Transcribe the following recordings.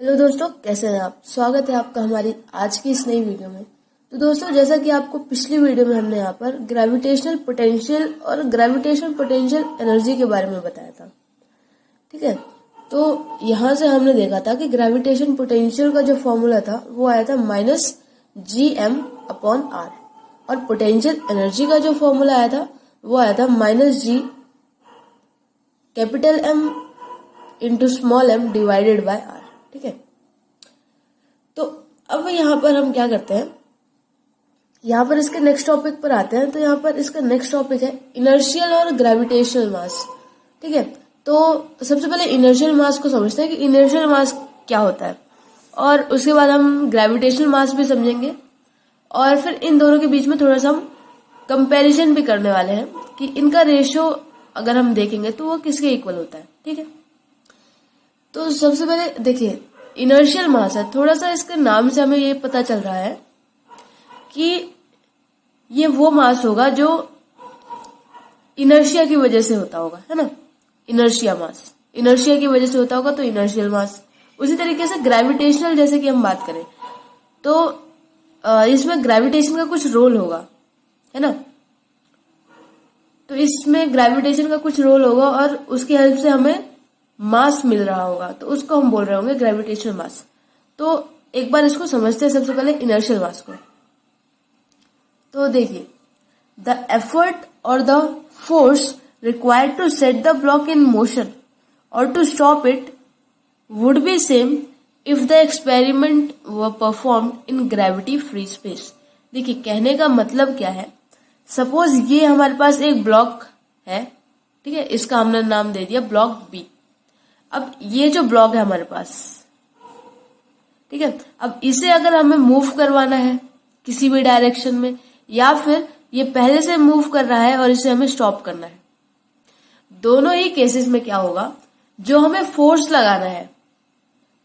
Hello दोस्तों, कैसे हैं आप। स्वागत है आपका हमारी आज की इस नई वीडियो में। तो दोस्तों, जैसा कि आपको पिछली वीडियो में हमने यहाँ पर ग्रेविटेशनल पोटेंशियल और ग्रेविटेशनल पोटेंशियल एनर्जी के बारे में बताया था, ठीक है। तो यहाँ से हमने देखा था कि ग्रेविटेशन पोटेंशियल का जो फॉर्मूला था वो आया था -Gm/r और पोटेंशियल एनर्जी का जो फॉर्मूला आया था वो आया था -G M/m divided by r, ठीक है। तो अब यहाँ पर हम क्या करते हैं, यहाँ पर इसके नेक्स्ट टॉपिक पर आते हैं। तो यहाँ पर इसका नेक्स्ट टॉपिक है इनर्शियल और ग्रेविटेशनल मास, ठीक है। तो सबसे पहले इनर्शियल मास को समझते हैं कि इनर्शियल मास क्या होता है, और उसके बाद हम ग्रेविटेशनल मास भी समझेंगे, और फिर इन दोनों के बीच में थोड़ा सा हम कंपैरिजन भी करने वाले हैं कि इनका रेशियो अगर हम देखेंगे तो वो किसके इक्वल होता है, ठीक है। तो सबसे पहले देखिए, इनर्शियल मास है, थोड़ा सा इसके नाम से हमें ये पता चल रहा है कि ये वो मास होगा जो इनर्शिया की वजह से होता होगा, है ना। इनर्शिया मास इनर्शिया की वजह से होता होगा तो इनर्शियल मास। उसी तरीके से ग्रेविटेशनल, जैसे कि हम बात करें तो इसमें ग्रेविटेशन का कुछ रोल होगा, है ना। तो इसमें ग्रेविटेशन का कुछ रोल होगा और उसकी हेल्प से हमें मास मिल रहा होगा, तो उसको हम बोल रहे होंगे ग्रेविटेशनल मास। तो एक बार इसको समझते हैं सबसे पहले इनर्शियल मास को। तो देखिए, द एफर्ट और the force required to set the block in motion और to stop it would be same if the experiment were performed in gravity free space. देखिए, कहने का मतलब क्या है, सपोज ये हमारे पास एक ब्लॉक है, ठीक है, इसका हमने नाम दे दिया ब्लॉक बी। अब ये जो ब्लॉक है हमारे पास, ठीक है, अब इसे अगर हमें मूव करवाना है किसी भी डायरेक्शन में, या फिर ये पहले से मूव कर रहा है और इसे हमें स्टॉप करना है, दोनों ही केसेस में क्या होगा, जो हमें फोर्स लगाना है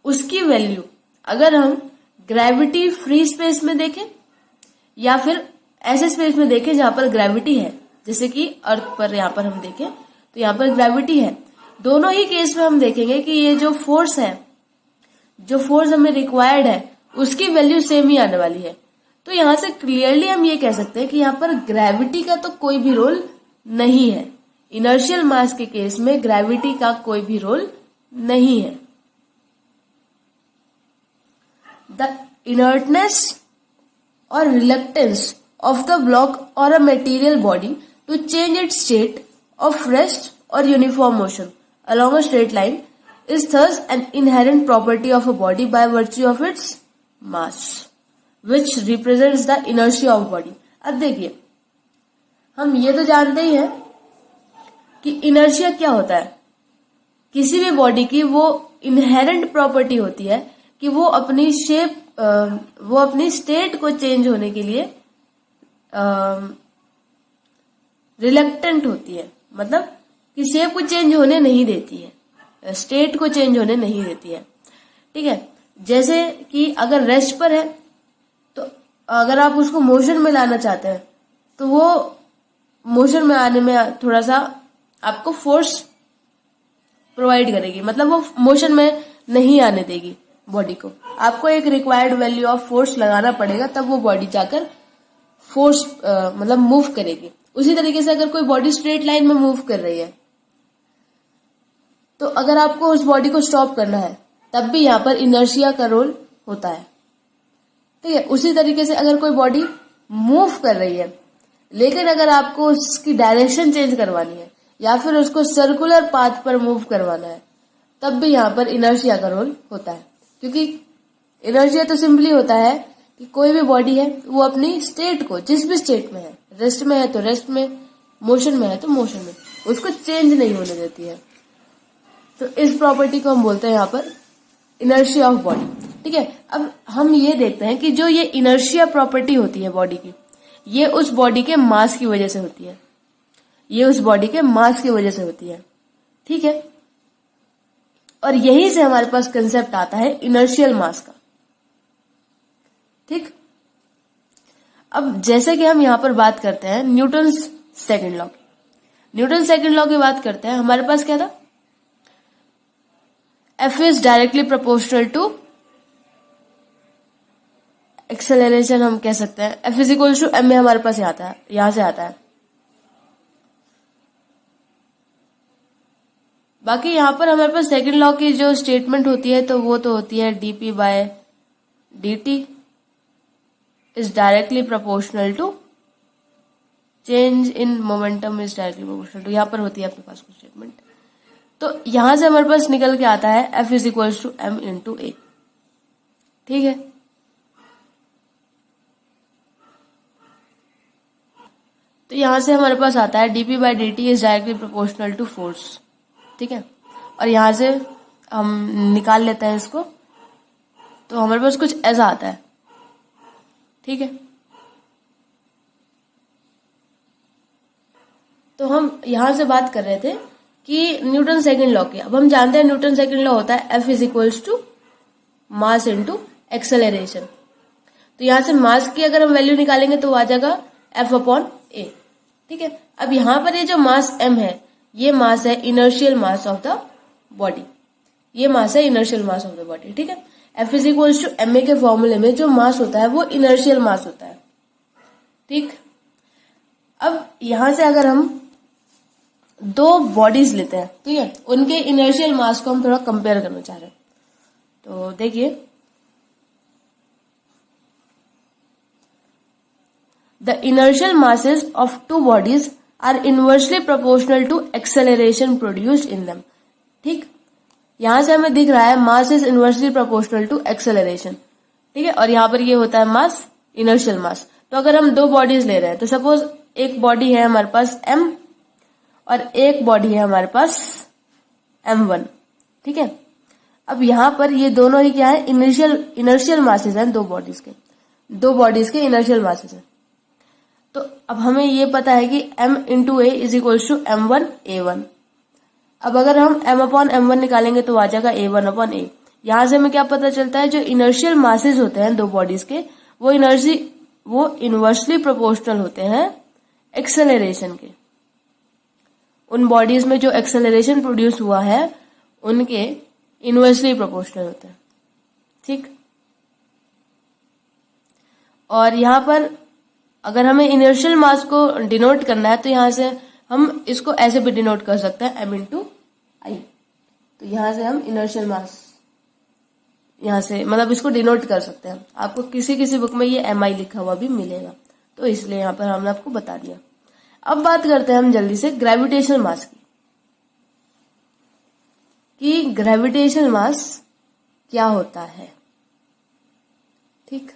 उसकी वैल्यू अगर हम ग्रेविटी फ्री स्पेस में देखें या फिर ऐसे स्पेस में देखें जहां पर ग्रेविटी है, जैसे कि अर्थ पर यहाँ पर हम देखें तो यहाँ पर ग्रेविटी है, दोनों ही केस में हम देखेंगे कि ये जो फोर्स है, जो फोर्स हमें रिक्वायर्ड है, उसकी वैल्यू सेम ही आने वाली है। तो यहां से क्लियरली हम ये कह सकते हैं कि यहाँ पर ग्रेविटी का तो कोई भी रोल नहीं है। इनर्शियल मास के केस में ग्रेविटी का कोई भी रोल नहीं है। द इनर्टनेस और रिलक्टेंस ऑफ द ब्लॉक और a material body to change its state of rest और uniform motion along a straight line is thus an inherent property of a body by virtue of its mass, which represents the inertia of body. अब देखिए, हम ये तो जानते ही हैं कि inertia क्या होता है। किसी भी बॉडी की वो इनहेरेंट प्रॉपर्टी होती है कि वो अपनी शेप, वो अपनी स्टेट को चेंज होने के लिए रिलक्टेंट होती है, मतलब कि शेप को चेंज होने नहीं देती है, स्टेट को चेंज होने नहीं देती है, ठीक है। जैसे कि अगर रेस्ट पर है तो अगर आप उसको मोशन में लाना चाहते हैं तो वो मोशन में आने में थोड़ा सा आपको फोर्स प्रोवाइड करेगी, मतलब वो मोशन में नहीं आने देगी बॉडी को। आपको एक रिक्वायर्ड वैल्यू ऑफ फोर्स लगाना पड़ेगा, तब वो बॉडी जाकर फोर्स मतलब मूव करेगी। उसी तरीके से अगर कोई बॉडी स्ट्रेट लाइन में मूव कर रही है तो अगर आपको उस बॉडी को स्टॉप करना है तब भी यहाँ पर इनर्शिया का रोल होता है, ठीक है। उसी तरीके से अगर कोई बॉडी मूव कर रही है लेकिन अगर आपको उसकी डायरेक्शन चेंज करवानी है या फिर उसको सर्कुलर पाथ पर मूव करवाना है तब भी यहाँ पर इनर्शिया का रोल होता है। क्योंकि इनर्शिया तो सिंपली होता है कि कोई भी बॉडी है वो अपनी स्टेट को, जिस भी स्टेट में है, रेस्ट में है तो रेस्ट में, मोशन में है तो मोशन में, उसको चेंज नहीं होने देती है। तो इस प्रॉपर्टी को हम बोलते हैं यहाँ पर इनर्शिया ऑफ बॉडी, ठीक है। अब हम ये देखते हैं कि जो ये इनर्शिया प्रॉपर्टी होती है बॉडी की, ये उस बॉडी के मास की वजह से होती है, ये उस बॉडी के मास की वजह से होती है, ठीक है। और यहीं से हमारे पास कंसेप्ट आता है इनर्शियल मास का, ठीक। अब जैसे कि हम यहाँ पर बात करते हैं न्यूटन सेकंड लॉ की बात करते हैं, हमारे पास क्या था, F is directly proportional to acceleration हम कह सकते हैं F is equal to m में हमारे पास आता है, यहां से आता है। बाकी यहाँ पर हमारे पास सेकंड लॉ की जो स्टेटमेंट होती है तो वो तो होती है dp by dt is directly proportional to change in momentum is directly proportional to, यहाँ पर होती है आपके पास कुछ स्टेटमेंट। तो यहां से हमारे पास निकल के आता है F is equal to M into A. ठीक है, तो यहां से हमारे पास आता है dp by dt is directly proportional to force. ठीक है, और यहां से हम निकाल लेते हैं इसको, तो हमारे पास कुछ ऐसा आता है। ठीक है, तो हम यहां से बात कर रहे थे कि न्यूटन सेकंड लॉ की। अब हम जानते हैं न्यूटन सेकंड लॉ होता है F is equals to mass into acceleration. तो यहां से मास की अगर हम वैल्यू निकालेंगे तो आ जाएगा F अपॉन a। ठीक है, अब यहां पर ये जो मास m है, ये मास है inertial mass of the body, ये मास है inertial mass of the body. ठीक है, F is equals to m a के फॉर्मूले में जो मास होता है वो इनर्शियल मास होता है। ठीक, अब यहां से अगर हम दो बॉडीज लेते हैं, ठीक है, उनके इनर्शियल मास को हम थोड़ा कंपेयर करना चाह रहे हैं। तो देखिए, the inertial masses of two bodies are inversely proportional to acceleration produced in them. ठीक, यहां से हमें दिख रहा है mass is inversely proportional to acceleration. ठीक है, और यहां पर ये होता है मास, इनर्शियल मास। तो अगर हम दो बॉडीज ले रहे हैं, तो सपोज एक बॉडी है हमारे पास m और एक बॉडी है हमारे पास m1। ठीक है, अब यहां पर ये दोनों ही क्या है, इनर्शियल मासेस हैं दो बॉडीज के इनर्शियल मासेस हैं। तो अब हमें ये पता है कि m into a is equals to m1 a1। अब अगर हम m अपॉन m1 निकालेंगे तो आ जाएगा a1 अपॉन a। यहां से हमें क्या पता चलता है, जो इनर्शियल मासेस होते हैं दो बॉडीज के, वो इनवर्सली प्रोपोर्शनल होते हैं एक्सेलरेशन के। उन बॉडीज में जो एक्सेलरेशन प्रोड्यूस हुआ है उनके इनवर्सली प्रोपोर्शनल होते हैं। ठीक, और यहां पर अगर हमें इनर्शियल मास को डिनोट करना है तो यहां से हम इसको ऐसे भी डिनोट कर सकते हैं m इंटू आई। तो यहां से हम इनर्शियल मास यहां से मतलब इसको डिनोट कर सकते हैं। आपको किसी किसी बुक में ये mi लिखा हुआ भी मिलेगा, तो इसलिए यहां पर हमने आपको बता दिया। अब बात करते हैं हम जल्दी से ग्रेविटेशनल मास की, कि ग्रेविटेशनल मास क्या होता है। ठीक,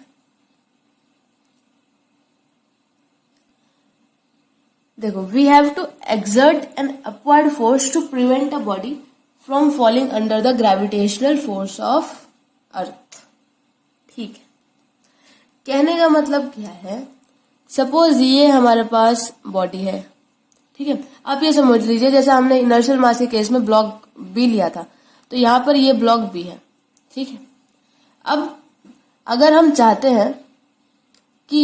देखो, we have to exert an upward force to prevent a body from falling under the gravitational force of earth. ठीक है, कहने का मतलब क्या है, सपोज ये हमारे पास बॉडी है। ठीक है, आप ये समझ लीजिए जैसे हमने इनर्शियल मास के केस में ब्लॉक बी लिया था, तो यहां पर ये ब्लॉक बी है। ठीक है, अब अगर हम चाहते हैं कि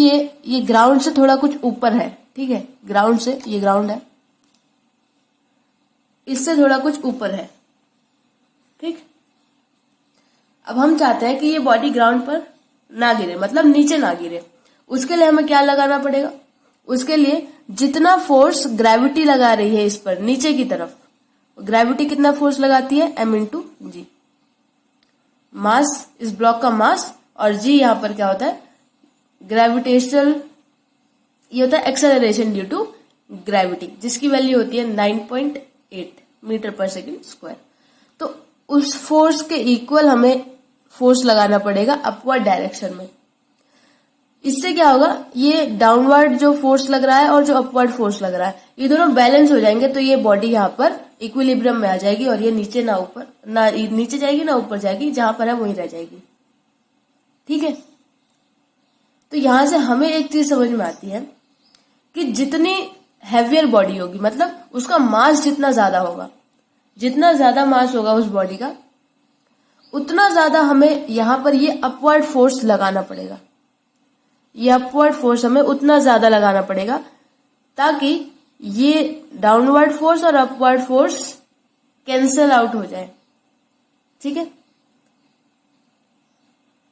ये ग्राउंड से थोड़ा कुछ ऊपर है, ठीक है, ग्राउंड से, ये ग्राउंड है, इससे थोड़ा कुछ ऊपर है। ठीक, अब हम चाहते हैं कि ये बॉडी ग्राउंड पर ना गिरे, मतलब नीचे ना गिरे। उसके लिए हमें क्या लगाना पड़ेगा, उसके लिए जितना फोर्स ग्रेविटी लगा रही है इस पर नीचे की तरफ, ग्रेविटी कितना फोर्स लगाती है, m इंटू जी। मास, इस ब्लॉक का मास, और जी यहां पर क्या होता है, ग्रेविटेशनल, ये होता है एक्सेलरेशन ड्यू टू ग्रेविटी, जिसकी वैल्यू होती है 9.8 मीटर पर सेकेंड स्क्वायर। तो उस फोर्स के इक्वल हमें फोर्स लगाना पड़ेगा अपवर्ड डायरेक्शन में। इससे क्या होगा, ये डाउनवर्ड जो फोर्स लग रहा है और जो अपवर्ड फोर्स लग रहा है, ये दोनों बैलेंस हो जाएंगे, तो ये बॉडी यहाँ पर इक्विलिब्रियम में आ जाएगी और ये नीचे ना ऊपर, ना नीचे जाएगी ना ऊपर जाएगी, जहां पर है वहीं रह जाएगी। ठीक है, तो यहां से हमें एक चीज समझ में आती है कि जितनी हैवियर बॉडी होगी, मतलब उसका मास जितना ज्यादा होगा, जितना ज्यादा मास होगा उस बॉडी का, उतना ज्यादा हमें यहां पर ये अपवर्ड फोर्स लगाना पड़ेगा। ये अपवर्ड फोर्स हमें उतना ज्यादा लगाना पड़ेगा ताकि ये डाउनवर्ड फोर्स और अपवर्ड फोर्स कैंसल आउट हो जाए। ठीक है,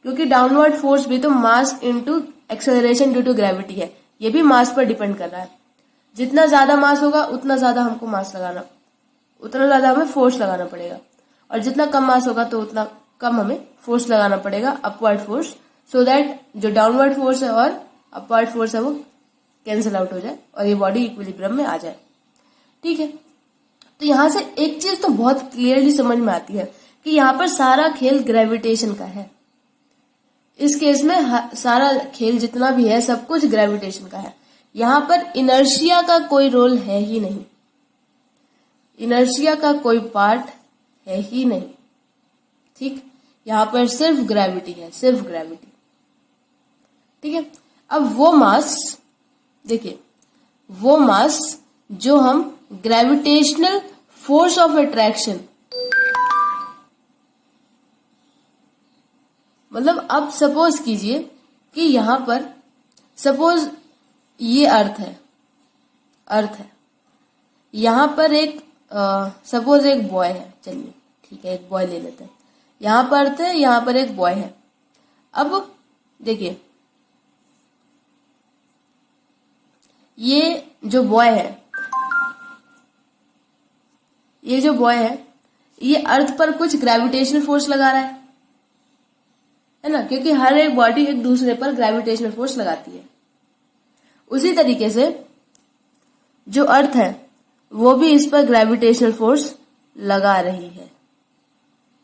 क्योंकि डाउनवर्ड फोर्स भी तो mass into acceleration due to gravity है, ये भी मास पर डिपेंड कर रहा है। जितना ज्यादा मास होगा उतना ज्यादा हमको उतना ज्यादा हमें फोर्स लगाना पड़ेगा, और जितना कम मास होगा तो उतना कम हमें फोर्स लगाना पड़ेगा, अपवर्ड फोर्स, सो दैट जो डाउनवर्ड फोर्स है और अपवर्ड फोर्स है वो कैंसिल आउट हो जाए और ये बॉडी इक्विलिब्रियम में आ जाए। ठीक है, तो यहां से एक चीज तो बहुत क्लियरली समझ में आती है कि यहाँ पर सारा खेल ग्रेविटेशन का है। इस केस में सारा खेल जितना भी है सब कुछ ग्रेविटेशन का है। यहाँ पर इनर्शिया का कोई रोल है ही नहीं, इनर्शिया का कोई पार्ट है ही नहीं। ठीक, यहाँ पर सिर्फ ग्रेविटी है, सिर्फ ग्रेविटी। ठीक है, अब वो मास देखिए, वो मास जो हम ग्रेविटेशनल फोर्स ऑफ अट्रैक्शन, मतलब अब सपोज कीजिए कि यहां पर सपोज ये अर्थ है, यहां पर एक सपोज एक बॉय है, चलिए ठीक है एक बॉय ले लेते हैं, यहां पर अर्थ है, यहां पर एक बॉय है। अब देखिए ये जो बॉय है, ये अर्थ पर कुछ ग्रेविटेशनल फोर्स लगा रहा है ना, क्योंकि हर एक बॉडी एक दूसरे पर ग्रेविटेशनल फोर्स लगाती है। उसी तरीके से जो अर्थ है वो भी इस पर ग्रेविटेशनल फोर्स लगा रही है।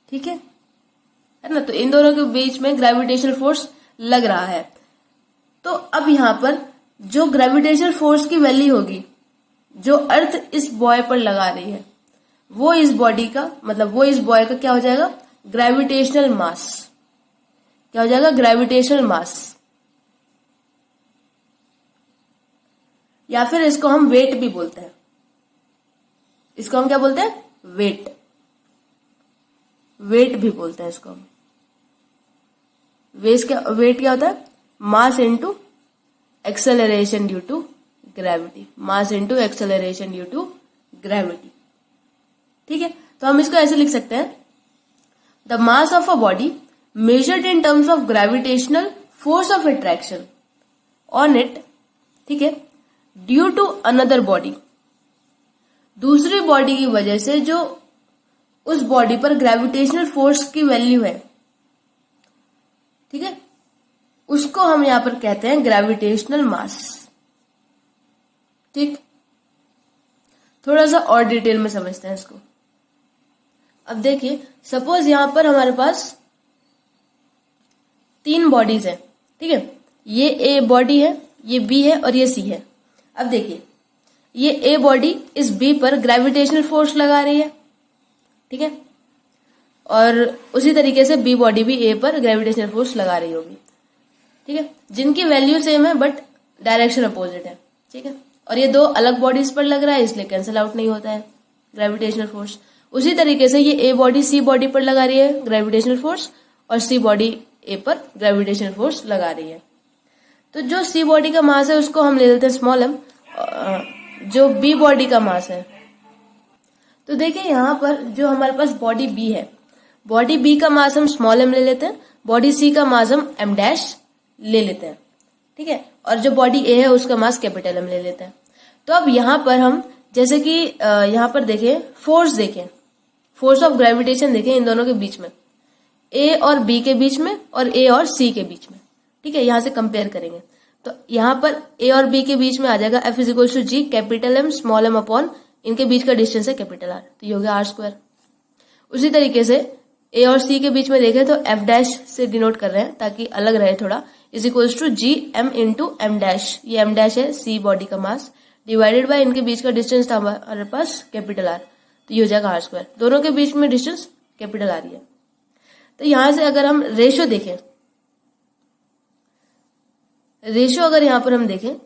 ठीक है ना, तो इन दोनों के बीच में ग्रेविटेशनल फोर्स लग रहा है। तो अब यहां पर जो ग्रेविटेशनल फोर्स की वैल्यू होगी जो अर्थ इस बॉय पर लगा रही है, वो इस बॉडी का मतलब वो इस बॉय का क्या हो जाएगा, ग्रेविटेशनल मास। क्या हो जाएगा, ग्रेविटेशनल मास, या फिर इसको हम वेट भी बोलते हैं। इसको हम क्या बोलते हैं, वेट भी बोलते हैं इसको हम। वेट क्या होता है, mass into acceleration due to gravity, mass into acceleration due to gravity. ठीक है, तो हम इसको ऐसे लिख सकते हैं, the mass of a body measured in terms of gravitational force of attraction on it, ठीक है, due to another body, दूसरी बॉडी की वजह से जो उस बॉडी पर ग्रेविटेशनल फोर्स की वैल्यू है, ठीक है, उसको हम यहां पर कहते हैं ग्रेविटेशनल मास। ठीक, थोड़ा सा और डिटेल में समझते हैं इसको। अब देखिए सपोज यहां पर हमारे पास 3 बॉडीज है, ठीक है, ये ए बॉडी है, ये बी है और ये सी है। अब देखिए ये ए बॉडी इस बी पर ग्रेविटेशनल फोर्स लगा रही है, ठीक है, और उसी तरीके से बी बॉडी भी ए पर ग्रेविटेशनल फोर्स लगा रही होगी। ठीक है, जिनकी वैल्यू सेम है बट डायरेक्शन अपोजिट है। ठीक है, और ये 2 अलग बॉडीज पर लग रहा है इसलिए कैंसिल आउट नहीं होता है ग्रेविटेशनल फोर्स। उसी तरीके से ये ए बॉडी सी बॉडी पर लगा रही है ग्रेविटेशनल फोर्स और सी बॉडी ए पर ग्रेविटेशनल फोर्स लगा रही है। तो जो सी बॉडी का मास है उसको हम ले लेते हैं स्मॉल एम, जो बी बॉडी का मास है। तो देखिए यहां पर जो हमारे पास बॉडी बी है, बॉडी बी का मास हम स्मॉल एम ले लेते हैं, बॉडी सी का मास हम एम डैश ले लेते हैं। ठीक है, और जो बॉडी ए है उसका मास कैपिटल एम ले लेते हैं। तो अब यहां पर हम जैसे कि यहां पर देखें फोर्स ऑफ ग्रेविटेशन देखें इन दोनों के बीच में, ए और बी के बीच में और ए और सी के बीच में। ठीक है, यहां से कंपेयर करेंगे तो यहां पर ए और बी के बीच में आ जाएगा F is equal to G capital M small m upon इनके बीच का डिस्टेंस है कैपिटल आर, तो ये हो गया आर स्क्वायर। उसी तरीके से ए और सी के बीच में देखें तो एफ डैश से डिनोट कर रहे हैं ताकि अलग रहे थोड़ा, is equal to G M into M dash, ये एम डैश है सी बॉडी का मास डिवाइडेड बाय इनके बीच का डिस्टेंस था हमारे पास कैपिटल आर, तो ये हो जाएगा आर स्क्वायर। दोनों के बीच में डिस्टेंस कैपिटल आर ही है। तो यहां से अगर हम रेशियो देखें, रेशियो अगर यहां पर हम देखें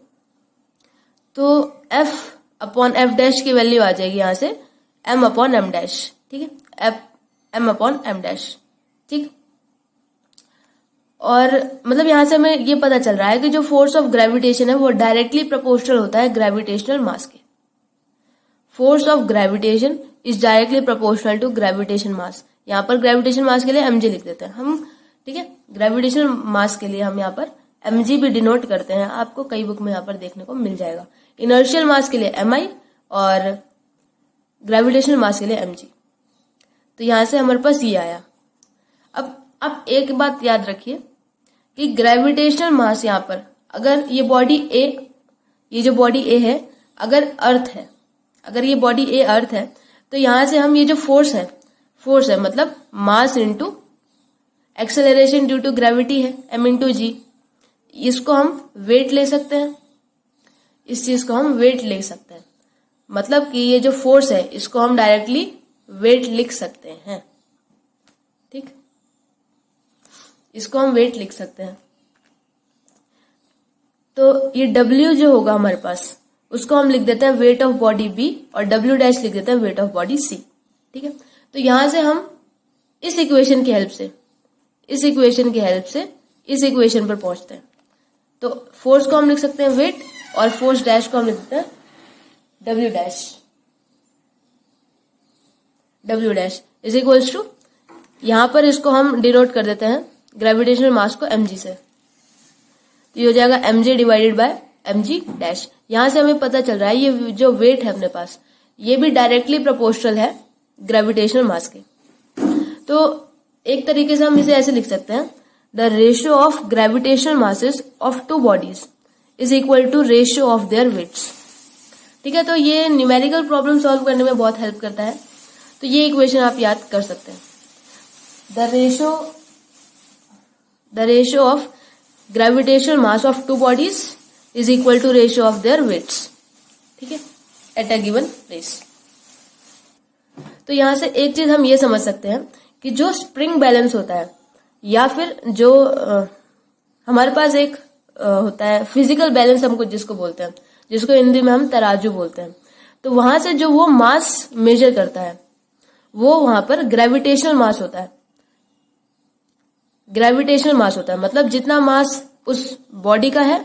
तो F अपॉन एफ डैश की वैल्यू आ जाएगी यहां से M अपॉन एम डैश। ठीक है, M अपॉन एम डैश। ठीक, और मतलब यहां से हमें ये पता चल रहा है कि जो फोर्स ऑफ ग्रेविटेशन है वो डायरेक्टली प्रोपोर्शनल होता है ग्रेविटेशनल मास के। Force of gravitation is directly proportional to gravitation mass. यहाँ पर ग्रेविटेशन मास के लिए mg लिख देते हैं हम, ठीक है। ग्रेविटेशनल मास के लिए हम यहाँ पर mg भी डिनोट करते हैं, आपको कई बुक में यहाँ पर देखने को मिल जाएगा। इनर्शियल मास के लिए mi और ग्रेविटेशनल मास के लिए mg। तो यहां से हमारे पास ये आया। अब एक बात याद रखिए कि ग्रेविटेशनल मास यहाँ पर, अगर ये बॉडी ए, ये जो बॉडी ए है, अगर अर्थ है, अगर ये बॉडी ए अर्थ है, तो यहां से हम ये जो फोर्स है मतलब mass into acceleration due to gravity है m इंटू जी, इसको हम वेट ले सकते हैं, इस चीज को हम वेट ले सकते हैं। मतलब कि ये जो फोर्स है इसको हम डायरेक्टली वेट लिख सकते हैं, ठीक, इसको हम वेट लिख सकते हैं। तो ये W जो होगा हमारे पास, उसको हम लिख देते हैं वेट ऑफ बॉडी B और W डैश लिख देते हैं वेट ऑफ बॉडी C, ठीक है। तो यहां से हम इस इक्वेशन की हेल्प से इस इक्वेशन पर पहुंचते हैं। तो फोर्स को हम लिख सकते हैं वेट और फोर्स डैश को हम लिख देते हैं W dash is equals to, यहां पर इसको हम डिनोट कर देते हैं ग्रेविटेशनल मास को mg से, तो ये हो जाएगा mj divided by mg dash. यहां से हमें पता चल रहा है ये जो वेट है अपने पास, ये भी डायरेक्टली प्रोपोर्शनल है ग्रेविटेशनल मास के। तो एक तरीके से हम इसे ऐसे लिख सकते हैं, the ratio of gravitational masses of two bodies is equal to ratio of their weights, ठीक है। तो ये न्यूमेरिकल प्रॉब्लम सॉल्व करने में बहुत हेल्प करता है। तो ये इक्वेशन आप याद कर सकते हैं, the ratio of gravitational mass of two bodies is equal to ratio of their weights, ठीक है, एट अ गिवन प्लेस। तो यहां से एक चीज हम ये समझ सकते हैं कि जो स्प्रिंग बैलेंस होता है, या फिर जो हमारे पास एक होता है फिजिकल बैलेंस, हमको जिसको बोलते हैं, जिसको हिंदी में हम तराजू बोलते हैं, तो वहां से जो वो मास मेजर करता है वो वहां पर ग्रेविटेशनल मास होता है। ग्रेविटेशनल मास होता है मतलब जितना मास उस बॉडी का है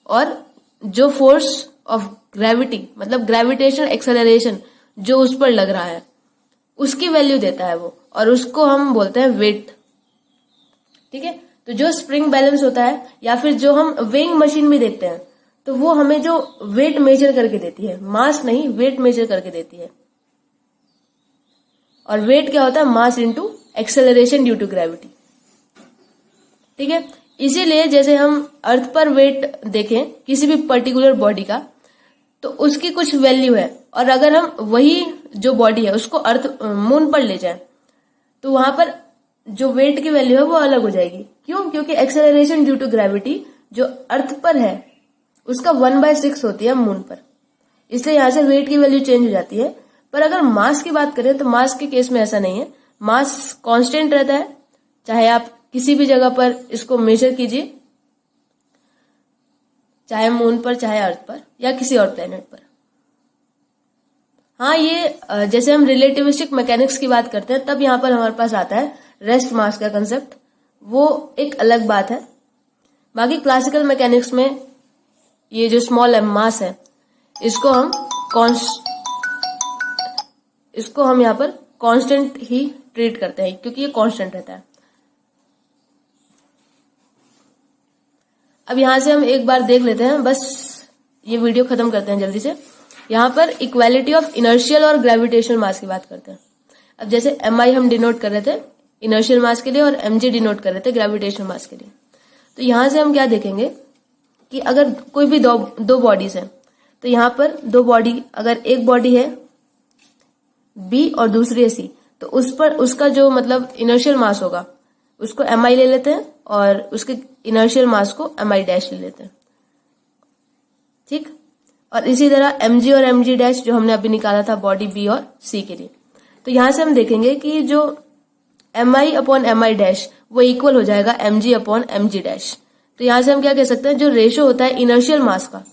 और जो फोर्स ऑफ ग्रेविटी मतलब ग्रेविटेशनल एक्सेलरेशन जो उस पर लग रहा है उसकी वैल्यू देता है वो, और उसको हम बोलते हैं वेट, ठीक है। तो जो स्प्रिंग बैलेंस होता है या फिर जो हम वेइंग मशीन में देखते हैं, तो वो हमें जो वेट मेजर करके देती है, मास नहीं वेट मेजर करके देती है। और वेट क्या होता है, mass into acceleration due to gravity, ठीक है। इसीलिए जैसे हम अर्थ पर वेट देखें किसी भी पर्टिकुलर बॉडी का, तो उसकी कुछ वैल्यू है, और अगर हम वही जो बॉडी है उसको अर्थ मून पर ले जाए तो वहां पर जो वेट की वैल्यू है वो अलग हो जाएगी। क्यों? क्योंकि एक्सेलरेशन ड्यू टू ग्रेविटी जो अर्थ पर है उसका 1/6 होती है मून पर, इसलिए यहां से वेट की वैल्यू चेंज हो जाती है। पर अगर मास की बात करें तो मास के केस में ऐसा नहीं है, मास कांस्टेंट रहता है, चाहे आप किसी भी जगह पर इसको मेजर कीजिए, चाहे मून पर, चाहे अर्थ पर, या किसी और प्लेनेट पर। हाँ, ये जैसे हम रिलेटिविस्टिक मैकेनिक्स की बात करते हैं तब यहां पर हमारे पास आता है रेस्ट मास का कंसेप्ट, वो एक अलग बात है। बाकी क्लासिकल मैकेनिक्स में ये जो स्मॉल एम मास है इसको हम यहाँ पर कांस्टेंट ही ट्रीट करते हैं क्योंकि ये कांस्टेंट रहता है। अब यहां से हम एक बार देख लेते हैं, बस ये वीडियो खत्म करते हैं जल्दी से। यहाँ पर इक्वालिटी ऑफ इनर्शियल और ग्रेविटेशनल मास की बात करते हैं। अब जैसे mi हम डिनोट कर रहे थे इनर्शियल मास के लिए और mg डिनोट कर रहे थे ग्रेविटेशनल मास के लिए। तो यहां से हम क्या देखेंगे कि अगर कोई भी दो बॉडीज हैं, तो यहाँ पर दो बॉडी, अगर एक बॉडी है B और दूसरी है C, तो उस पर उसका जो मतलब इनर्शियल मास होगा उसको mi ले लेते हैं और उसके इनर्शियल मास को mi डैश ले लेते हैं, ठीक। और इसी तरह mg और mg डैश जो हमने अभी निकाला था बॉडी B और C के लिए, तो यहां से हम देखेंगे कि जो mi अपॉन mi डैश वो इक्वल हो जाएगा mg अपॉन mg डैश। तो यहां से हम क्या कह सकते हैं, जो रेशियो होता है इनर्शियल मास का,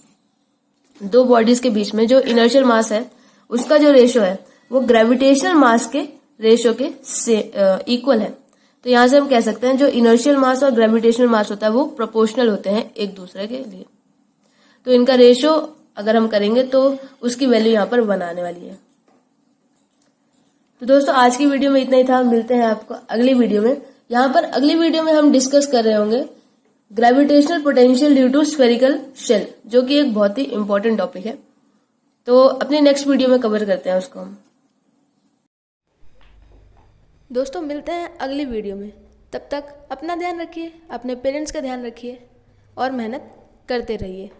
दो बॉडीज के बीच में जो इनर्शियल मास है उसका जो रेशियो है वो ग्रेविटेशनल मास के रेशियो के से इक्वल है। तो यहां से हम कह सकते हैं जो इनर्शियल मास और ग्रेविटेशनल मास होता है वो प्रोपोर्शनल होते हैं एक दूसरे के लिए। तो इनका रेशियो अगर हम करेंगे तो उसकी वैल्यू यहाँ पर 1 आने वाली है। तो दोस्तों आज की वीडियो में इतना ही था, मिलते हैं आपको अगली वीडियो में। यहाँ पर अगली वीडियो में हम डिस्कस कर रहे होंगे gravitational potential due to spherical shell, जो कि एक बहुत ही इंपॉर्टेंट टॉपिक है। तो अपनी नेक्स्ट वीडियो में कवर करते हैं उसको हम। दोस्तों मिलते हैं अगली वीडियो में, तब तक अपना ध्यान रखिए, अपने पेरेंट्स का ध्यान रखिए और मेहनत करते रहिए।